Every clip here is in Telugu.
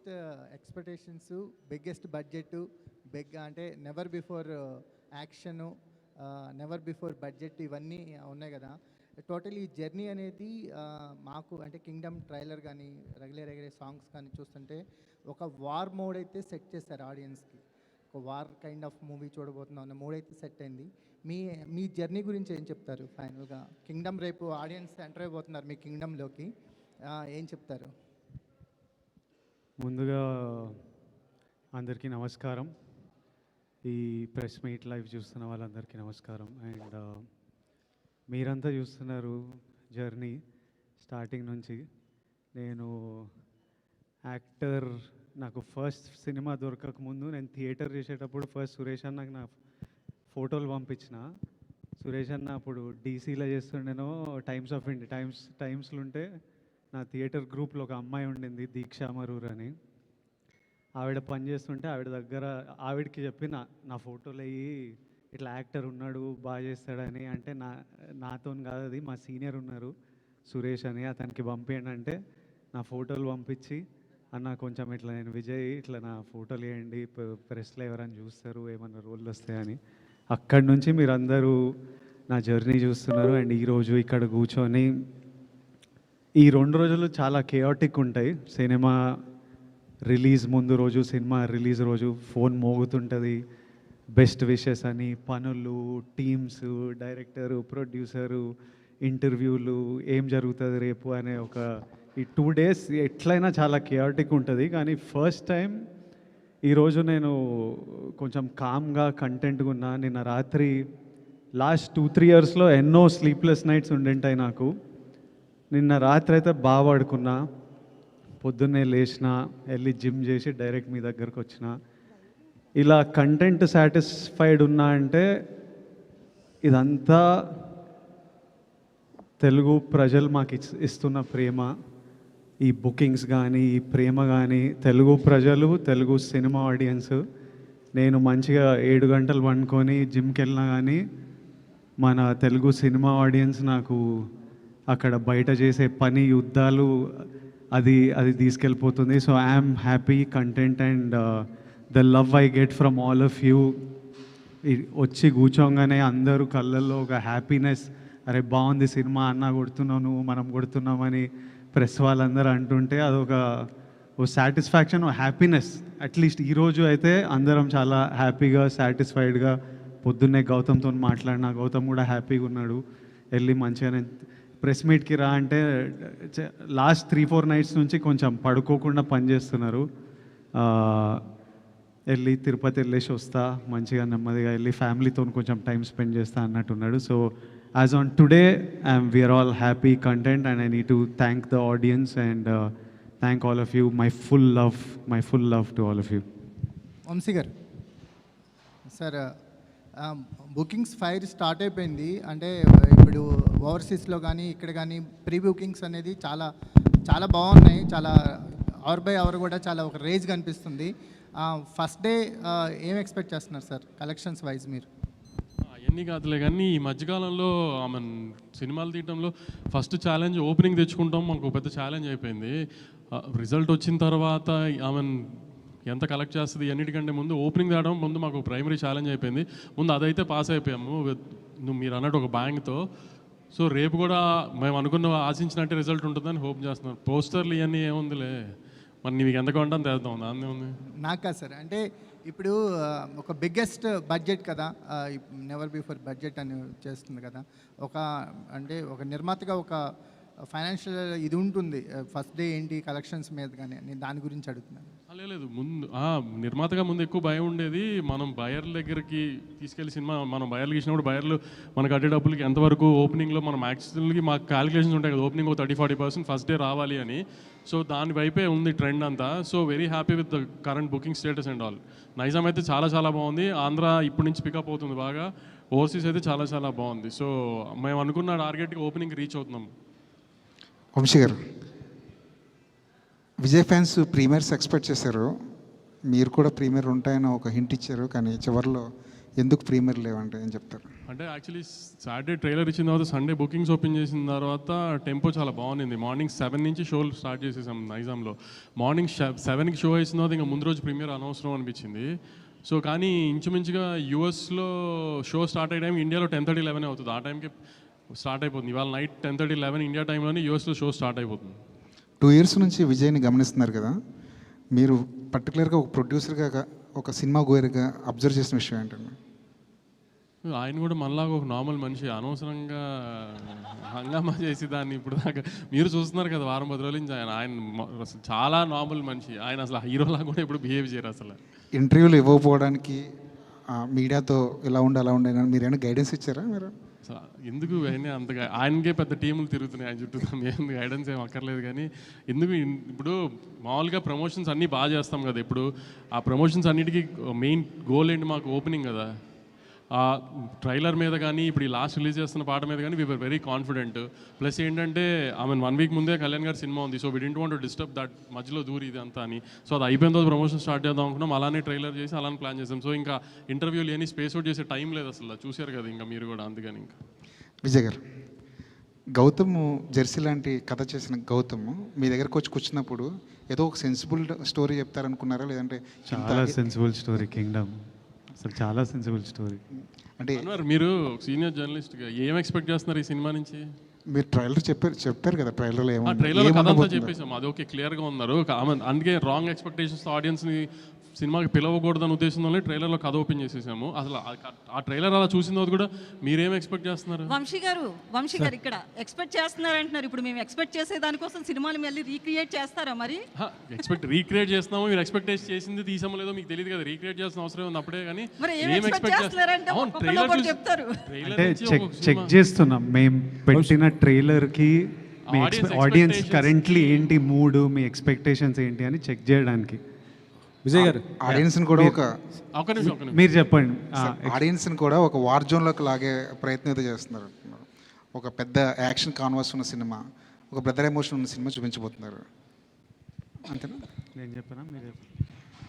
బిగ్గెస్ట్ ఎక్స్పెక్టేషన్స్, బిగ్గెస్ట్ బడ్జెట్, అంటే never before action, never before budget ఇవన్నీ ఉన్నాయి కదా. టోటల్ ఈ జర్నీ అనేది మాకు అంటే కింగ్డమ్ ట్రైలర్ కానీ రెగ్యులర్ సాంగ్స్ కానీ చూస్తుంటే ఒక వార్ మోడ్ అయితే సెట్ చేశారు ఆడియన్స్కి. ఒక వార్ కైండ్ ఆఫ్ మూవీ చూడబోతున్నాం అన్న మూడ్ అయితే సెట్ అయింది. మీ జర్నీ గురించి ఏం చెప్తారు ఫైనల్గా? కింగ్డమ్ రేపు ఆడియన్స్ ఎంటర్ అయిపోతున్నారు మీ కింగ్డమ్లోకి, ఏం చెప్తారు? ముందుగా అందరికీ నమస్కారం. ఈ ప్రెస్ మీట్ లైవ్ చూస్తున్న వాళ్ళందరికీ నమస్కారం. అండ్ మీరంతా చూస్తున్నారు జర్నీ స్టార్టింగ్ నుంచి. నేను యాక్టర్, నాకు ఫస్ట్ సినిమా దొరకక ముందు నేను థియేటర్ చేసేటప్పుడు ఫస్ట్ సురేష్ అన్నకు నా ఫోటోలు పంపించిన. సురేష్ అన్న అప్పుడు డీసీలో చేస్తుండేనో టైమ్స్ ఆఫ్ ఇండియా టైమ్స్లో ఉంటే నా థియేటర్ గ్రూప్లో ఒక అమ్మాయి ఉండింది, దీక్షా మరూర్ అని. ఆవిడ పని చేస్తుంటే ఆవిడ దగ్గర ఆవిడకి చెప్పిన నా ఫోటోలు అయ్యి ఇట్లా యాక్టర్ ఉన్నాడు బాగా చేస్తాడని. అంటే నాతో కాదు, అది మా సీనియర్ ఉన్నారు సురేష్ అని, అతనికి పంపించండి అంటే నా ఫోటోలు పంపించి, అన్న కొంచెం ఇట్లా నేను విజయ్ ఇట్లా నా ఫోటోలు వేయండి, ప్రెస్లో ఎవరైనా చూస్తారు ఏమన్నా రోళ్ళు వస్తాయని. అక్కడి నుంచి మీరు అందరూ నా జర్నీ చూస్తున్నారు. అండ్ ఈరోజు ఇక్కడ కూర్చొని ఈ 2 రోజులు చాలా కేయాటిక్ ఉంటాయి. సినిమా రిలీజ్ ముందు రోజు, సినిమా రిలీజ్ రోజు ఫోన్ మోగుతుంటుంది, బెస్ట్ విషెస్ అని, పనులు, టీమ్స్, డైరెక్టరు, ప్రొడ్యూసరు, ఇంటర్వ్యూలు, ఏం జరుగుతుంది రేపు అనే ఒక ఈ 2 days ఎట్లయినా చాలా కేయాటిక్ ఉంటుంది. కానీ ఫస్ట్ టైం ఈరోజు నేను కొంచెం కామ్గా కంటెంట్గా ఉన్నా. నిన్న రాత్రి లాస్ట్ 2-3 yearsలో ఎన్నో స్లీప్లెస్ నైట్స్ ఉండింటాయి నాకు. నిన్న రాత్రి అయితే బాగా పడుకున్నా, పొద్దున్నే లేచిన, వెళ్ళి జిమ్ చేసి డైరెక్ట్ మీ దగ్గరకు వచ్చిన. ఇలా కంటెంట్ సాటిస్ఫైడ్ ఉన్నా అంటే ఇదంతా తెలుగు ప్రజలు మాకు ఇస్తున్న ప్రేమ. ఈ బుకింగ్స్ కానీ, ఈ ప్రేమ కానీ, తెలుగు ప్రజలు, తెలుగు సినిమా ఆడియన్స్. నేను మంచిగా 7 గంటలు పండుకొని జిమ్కి వెళ్ళినా కానీ మన తెలుగు సినిమా ఆడియన్స్ నాకు అక్కడ బయట చేసే పని, యుద్ధాలు, అది తీసుకెళ్ళిపోతుంది. So I'm happy, content and the love I get from all of you. వచ్చి కూర్చోగానే అందరూ కళ్ళల్లో ఒక హ్యాపీనెస్, అరే బాగుంది సినిమా, అన్న కొడుతున్నావు నువ్వు, మనం కొడుతున్నామని ప్రెస్ వాళ్ళందరూ అంటుంటే అదొక సాటిస్ఫాక్షన్, హ్యాపీనెస్. అట్లీస్ట్ ఈరోజు అయితే అందరం చాలా హ్యాపీగా, సాటిస్ఫైడ్గా. పొద్దున్నే గౌతమ్తో మాట్లాడినా, గౌతమ్ కూడా హ్యాపీగా ఉన్నాడు. వెళ్ళి మంచిగానే ప్రెస్ మీట్కి రా అంటే లాస్ట్ 3-4 nights నుంచి కొంచెం పడుకోకుండా పనిచేస్తున్నారు. వెళ్ళి తిరుపతి వెళ్ళేసి వస్తా, మంచిగా నెమ్మదిగా వెళ్ళి ఫ్యామిలీతో కొంచెం టైం స్పెండ్ చేస్తా అన్నట్టున్నాడు. So as on today, we are all happy, content, and I need to thank the audience and thank all of you. My full love to all of you. Vamshi గారు, సార్ బుకింగ్స్ ఫైర్ స్టార్ట్ అయిపోయింది. అంటే ఇప్పుడు ఓవర్సీస్లో కానీ ఇక్కడ కానీ ప్రీ బుకింగ్స్ అనేది చాలా చాలా బాగున్నాయి. చాలా అవర్ బై అవర్ కూడా చాలా ఒక రేజ్ కనిపిస్తుంది. ఫస్ట్ డే ఏం ఎక్స్పెక్ట్ చేస్తున్నారు సార్ కలెక్షన్స్ వైజ్ మీరు? అవన్నీ కాదులే కానీ ఈ మధ్యకాలంలో సినిమాలు తీయడంలో ఫస్ట్ ఛాలెంజ్ ఓపెనింగ్ తెచ్చుకుంటాం, మనకు పెద్ద ఛాలెంజ్ అయిపోయింది. రిజల్ట్ వచ్చిన తర్వాత ఎంత కలెక్ట్ చేస్తుంది అన్నిటికంటే ముందు ఓపెనింగ్ తేవడం ముందు మాకు ప్రైమరీ ఛాలెంజ్ అయిపోయింది. ముందు అదైతే పాస్ అయిపోయాము మీరు అన్నట్టు ఒక బ్యాంక్తో. సో రేపు కూడా మేము అనుకున్న ఆశించినట్టే రిజల్ట్ ఉంటుందని హోప్ చేస్తున్నాం. పోస్టర్లు ఇవన్నీ ఏముందిలే, మరి నీకు ఎంత కొంటాను తెద్దాం, దాన్ని ఉంది. నాకా సార్, అంటే ఇప్పుడు ఒక బిగ్గెస్ట్ బడ్జెట్ కదా, నెవర్ బిఫోర్ బడ్జెట్ అని చేస్తుంది కదా. అంటే ఒక నిర్మాతగా ఒక ఫైనాన్షియల్ ఇది ఉంటుంది. ఫస్ట్ డే ఏంటి కలెక్షన్స్ మీద కానీ నేను దాని గురించి అడుగుతున్నాను. లేదు, ముందు నిర్మాతగా ముందు ఎక్కువ భయం ఉండేది. మనం బయర్ల దగ్గరికి తీసుకెళ్లి సినిమా మనం బయర్లు ఇచ్చినప్పుడు బయర్లు మనకు కట్టే డబ్బులకి ఎంతవరకు ఓపెనింగ్లో మనం యాక్చువల్గా మాకు క్యాలిక్యులేషన్స్ ఉంటాయి కదా, ఓపెనింగ్ 30-40% ఫస్ట్ డే రావాలి అని. సో దాని వైపే ఉంది ట్రెండ్ అంతా. So very happy with the current booking status and all. Nizam అయితే చాలా చాలా బాగుంది. ఆంధ్ర ఇప్పటి నుంచి పికప్ అవుతుంది బాగా. ఓవర్సీస్ అయితే చాలా చాలా బాగుంది. సో మేము అనుకున్న టార్గెట్కి ఓపెనింగ్ రీచ్ అవుతున్నాం. వంశీ గారు, విజయ్ ఫ్యాన్స్ ప్రీమియర్స్ ఎక్స్పెక్ట్ చేశారు, మీరు కూడా ప్రీమియర్ ఉంటాయని ఒక హింట్ ఇచ్చారు, కానీ చివరిలో ఎందుకు ప్రీమియర్ లేవంటే ఏం చెప్తారు? అంటే యాక్చువల్లీ సాటర్డే ట్రైలర్ ఇచ్చిన తర్వాత సండే బుకింగ్స్ ఓపెన్ చేసిన తర్వాత టెంపో చాలా బాగుంది. మార్నింగ్ 7 నుంచి షోలు స్టార్ట్ చేసేసాం నైజాంలో. మార్నింగ్ 7కి షో వేసిన తర్వాత ఇంకా ముందు రోజు ప్రీమియర్ అనవసరం అనిపించింది. సో కానీ ఇంచుమించుగా యూఎస్లో షో స్టార్ట్ అయ్యే టైం ఇండియాలో 10:30, 11 అవుతుంది. ఆ టైంకి స్టార్ట్ అయిపోతుంది. ఇవాళ నైట్ 10:30, 11 ఇండియా టైంలోనే యూఎస్లో షో స్టార్ట్ అయిపోతుంది. 2 years నుంచి విజయ్ని గమనిస్తున్నారు కదా, మీరు పర్టికులర్గా ఒక ప్రొడ్యూసర్గా, ఒక సినిమా గోయర్గా అబ్జర్వ్ చేసిన విషయం ఏంటండి? ఆయన కూడా మనలాగా ఒక నార్మల్ మనిషి. అనవసరంగా హంగామా చేసి దాన్ని ఇప్పుడు దాకా మీరు చూస్తున్నారు కదా, వారం 10 రోజుల నుంచి ఆయన అసలు చాలా నార్మల్ మనిషి. ఆయన అసలు హీరోలా కూడా ఇప్పుడు బిహేవ్ చేయరు అసలు. ఇంటర్వ్యూలు ఇవ్వకపోవడానికి మీడియాతో ఇలా ఉండి అలా ఉండే మీరు ఏమైనా గైడెన్స్ ఇచ్చారా మీరు? అసలు ఎందుకు అయినా అంతగా ఆయనకే పెద్ద టీములు తిరుగుతున్నాయి ఆయన చుట్టూ. మేము గైడెన్స్ ఏం అక్కర్లేదు. కానీ ఎందుకు ఇప్పుడు మామూలుగా ప్రమోషన్స్ అన్నీ బాగా చేస్తాం కదా. ఇప్పుడు ఆ ప్రమోషన్స్ అన్నిటికీ మెయిన్ గోల్ ఏంటి? మాకు ఓపెనింగ్ కదా. ఆ ట్రైలర్ మీద కానీ ఇప్పుడు ఈ లాస్ట్ రిలీజ్ చేస్తున్న పాట మీద కానీ వీఆర్ వెరీ కాన్ఫిడెంట్. ప్లస్ ఏంటంటే ఆమె 1 week ముందే కళ్యాణ్ గారి సినిమా ఉంది. So we didn't want to disturb that, మధ్యలో దూరి ఇది అంతా అని. సో అది అయిపోయిన తర్వాత ప్రమోషన్ స్టార్ట్ చేద్దాం అనుకున్నాం. అలానే ట్రైలర్ చేసి అలానే ప్లాన్ చేసాం. సో ఇంకా ఇంటర్వ్యూలు ఏని స్పేస్ అవుట్ చేసే టైం లేదు అసలు. చూశారు కదా ఇంకా మీరు కూడా. అందుకని ఇంకా విజయ్ గారు, గౌతమ్ జెర్సీ లాంటి కథ చేసిన గౌతమ్ మీ దగ్గరకు వచ్చి కూర్చున్నప్పుడు ఏదో ఒక సెన్సిబుల్ స్టోరీ చెప్తారనుకున్నారా, లేదంటే చాలా సెన్సిబుల్ స్టోరీ కింగ్డమ్. అసలు చాలా సెన్సిబుల్ స్టోరీ. అంటే మీరు సీనియర్ జర్నలిస్ట్గా ఏం ఎక్స్పెక్ట్ చేస్తున్నారు ఈ సినిమా నుంచి? మీరు ట్రైలర్ చెప్పారు కదా, ట్రైలర్లో ట్రైలర్ కథ అంతా చెప్పేసాం. అది ఓకే, క్లియర్గా ఉన్నారు. అందుకే రాంగ్ ఎక్స్పెక్టేషన్స్ ఆడియన్స్ని సినిమాకి పిలవకూడదని ఉద్దేశంలోనే ట్రైలర్లో కథ ఓపెన్ చేసేసాము. అసలు ఆ ట్రైలర్ అలా చూసిన తర్వాత కూడా మీరేం ఎక్స్పెక్ట్ చేస్తున్నారు? వంశీ గారు ఇక్కడ ఎక్స్పెక్ట్ చేస్తున్నారు అంటున్నారు. ఇప్పుడు మేము ఎక్స్పెక్ట్ చేసే దానికోసం సినిమాని మళ్ళీ రీక్రియేట్ చేస్తారా? మరి రీక్రియేట్ చేస్తున్నాము. మీరు ఎక్స్పెక్ట్ చేసింది తీసామో లేదో మీకు తెలియదు కదా. రీక్రియేట్ చేసిన అవసరం ఉంది అప్పుడే. కానీ ఏం ఎక్స్పెక్ట్ చేస్తున్నారంటే చెప్తారు. అంటే చెక్ చేస్తున్నాం మేము పెట్టిన ట్రైలర్కి మీ ఆడియన్స్ కరెంట్లీ ఏంటి మూడు, మీ ఎక్స్పెక్టేషన్స్ ఏంటి అని చెక్ చేయడానికి. విజయ్ గారు, ఆడియన్స్ని కూడా మీరు చెప్పండి. ఆడియన్స్ని కూడా ఒక వార్ జోన్లోకి లాగే ప్రయత్నం అయితే చేస్తున్నారు. ఒక పెద్ద యాక్షన్ కాన్వాస్ ఉన్న సినిమా, ఒక బ్రదర్ ఎమోషన్ ఉన్న సినిమా చూపించబోతున్నారు, అంతేనా? నేను చెప్పనా మీరు?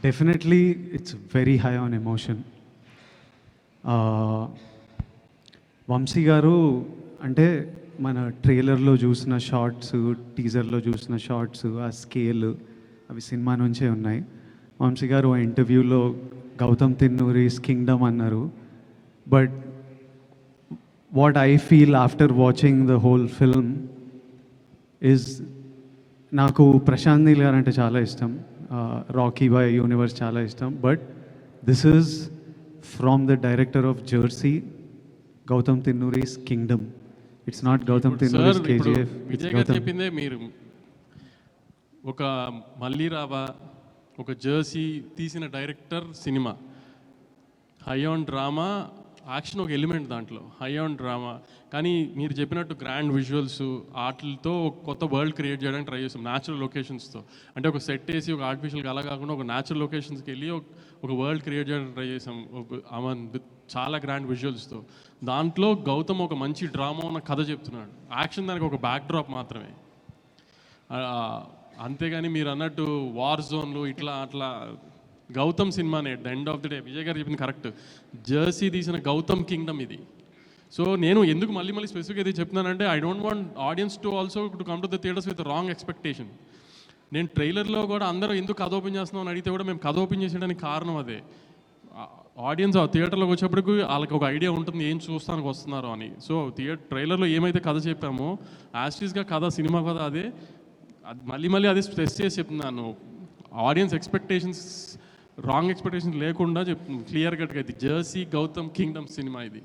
Definitely it's very high on emotion. Vamshi గారు అంటే మన ట్రైలర్లో చూసిన షార్ట్స్, టీజర్లో చూసిన షార్ట్స్, ఆ స్కేల్ అవి సినిమా నుంచే ఉన్నాయి. వంశీ గారు ఆ ఇంటర్వ్యూలో గౌతమ్ తిన్నూరిస్ కింగ్డమ్ అన్నారు. But what I feel after watching the whole film is, నాకు ప్రశాంత్ నీల్ గారు అంటే చాలా ఇష్టం, రాకీ బాయ్ యూనివర్స్ చాలా ఇష్టం. But this is from the director of Jersey, Gowtam Tinnanuri's kingdom. It's not Gowtam Tinnanuri's KGF. Vijay గారు చెప్పిందే మీరు ఒక మళ్ళీ రావా, ఒక జెర్సీ తీసిన డైరెక్టర్ సినిమా, హై ఆన్ డ్రామా, యాక్షన్ ఒక ఎలిమెంట్ దాంట్లో, హై ఆన్ డ్రామా. కానీ మీరు చెప్పినట్టు గ్రాండ్ విజువల్స్ ఆటలతో ఒక కొత్త వరల్డ్ క్రియేట్ చేయడానికి ట్రై చేస్తాం. న్యాచురల్ లొకేషన్స్తో, అంటే ఒక సెట్ వేసి ఒక ఆర్టిఫిషియల్గా అలా కాకుండా ఒక న్యాచురల్ లొకేషన్స్కి వెళ్ళి ఒక వరల్డ్ క్రియేట్ చేయడానికి ట్రై చేసాం. చాలా గ్రాండ్ విజువల్స్తో. దాంట్లో గౌతమ్ ఒక మంచి డ్రామా ఉన్న కథ చెప్తున్నాడు. యాక్షన్ దానికి ఒక బ్యాక్ డ్రాప్ మాత్రమే. అంతేగాని మీరు అన్నట్టు వార్ జోన్లు ఇట్లా అట్లా గౌతమ్ సినిమానే. At the end of the day Vijay గారు చెప్పింది కరెక్ట్. జెర్సీ తీసిన గౌతమ్ కింగ్డమ్ ఇది. సో నేను ఎందుకు మళ్ళీ స్పెసిఫిక్గా ఇది చెప్తున్నానంటే, I don't want audience to also to come to the theatres with wrong expectation. నేను ట్రైలర్లో కూడా అందరూ ఎందుకు కథ ఓపెన్ చేస్తున్నాం అని అడిగితే కూడా మేము కథ ఓపెన్ చేసేయడానికి కారణం అదే. ఆడియన్స్ ఆ థియేటర్లోకి వచ్చేప్పటికి వాళ్ళకి ఒక ఐడియా ఉంటుంది ఏం చూస్తానికి వస్తున్నారు అని. సో ట్రైలర్లో ఏమైతే కథ చెప్పామో యాస్టీస్గా కథ, సినిమా కథ అదే. అది మళ్ళీ అదే స్ట్రెస్ చేసి చెప్తున్నాను. ఆడియన్స్ ఎక్స్పెక్టేషన్స్, రాంగ్ ఎక్స్పెక్టేషన్స్ లేకుండా క్లియర్ కట్గా ఇది జెర్సీ గౌతమ్ కింగ్డమ్ సినిమా ఇది.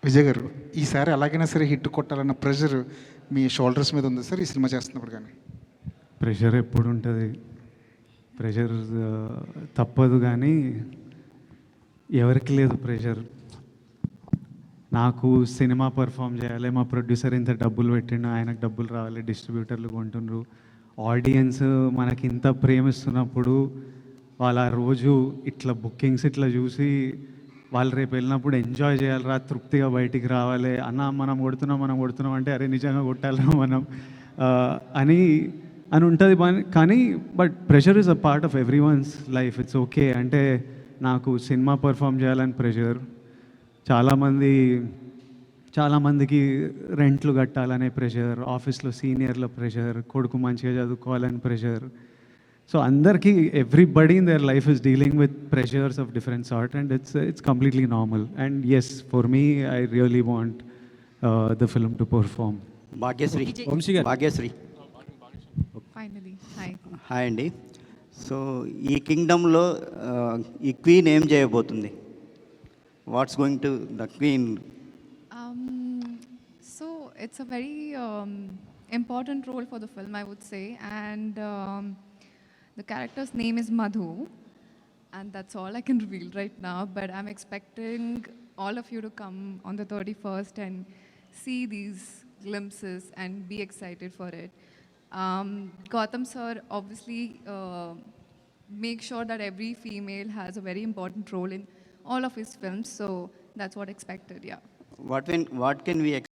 విజయ్ గారు, ఈసారి అలాగైనా సరే హిట్ కొట్టాలన్న ప్రెషర్ మీ షోల్డర్స్ మీద ఉంది సార్ ఈ సినిమా చేస్తున్నప్పుడు? కానీ ప్రెషర్ ఎప్పుడు ఉంటుంది, ప్రెషర్ తప్పదు. కానీ ఎవరికి లేదు ప్రెషర్. నాకు సినిమా పర్ఫామ్ చేయాలి, మా ప్రొడ్యూసర్ ఇంత డబ్బులు పెట్టిండు, ఆయనకు డబ్బులు రావాలి, డిస్ట్రిబ్యూటర్లు కొంటుండ్రు, ఆడియన్స్ మనకి ఇంత ప్రేమిస్తున్నప్పుడు వాళ్ళు ఆ రోజు ఇట్లా బుకింగ్స్ ఇట్లా చూసి వాళ్ళు రేపు వెళ్ళినప్పుడు ఎంజాయ్ చేయాలిరా, తృప్తిగా బయటికి రావాలి. అన్న మనం కొడుతున్నాం అంటే అరే నిజంగా కొట్టాలరా మనం అని ఉంటుంది. కానీ but pressure is a part of every one's life. It's okay. అంటే నాకు సినిమా పర్ఫామ్ చేయాలని ప్రెషర్, చాలామందికి రెంట్లు కట్టాలనే ప్రెషర్, ఆఫీస్లో సీనియర్ల ప్రెషర్, కొడుకు మంచిగా చదువుకోవాలని ప్రెషర్. సో అందరికీ everybody in their life is dealing with pressures of different sort and it's completely normal. And yes, for me I really want the film to perform. Bhagyashri, Vamsi గారు. Bhagyashri, Finally, hi. హాయ్ అండి. సో ఈ కింగ్డమ్లో ఈ క్వీన్ ఏం చేయబోతుంది? What's going to the queen? Um, so it's a very important role for the film, I would say, and the character's name is Madhu, and that's all I can reveal right now. But I'm expecting all of you to come on the 31st and see these glimpses and be excited for it. Gautam sir obviously make sure that every female has a very important role in all of his films, so that's what expected. Yeah. What can we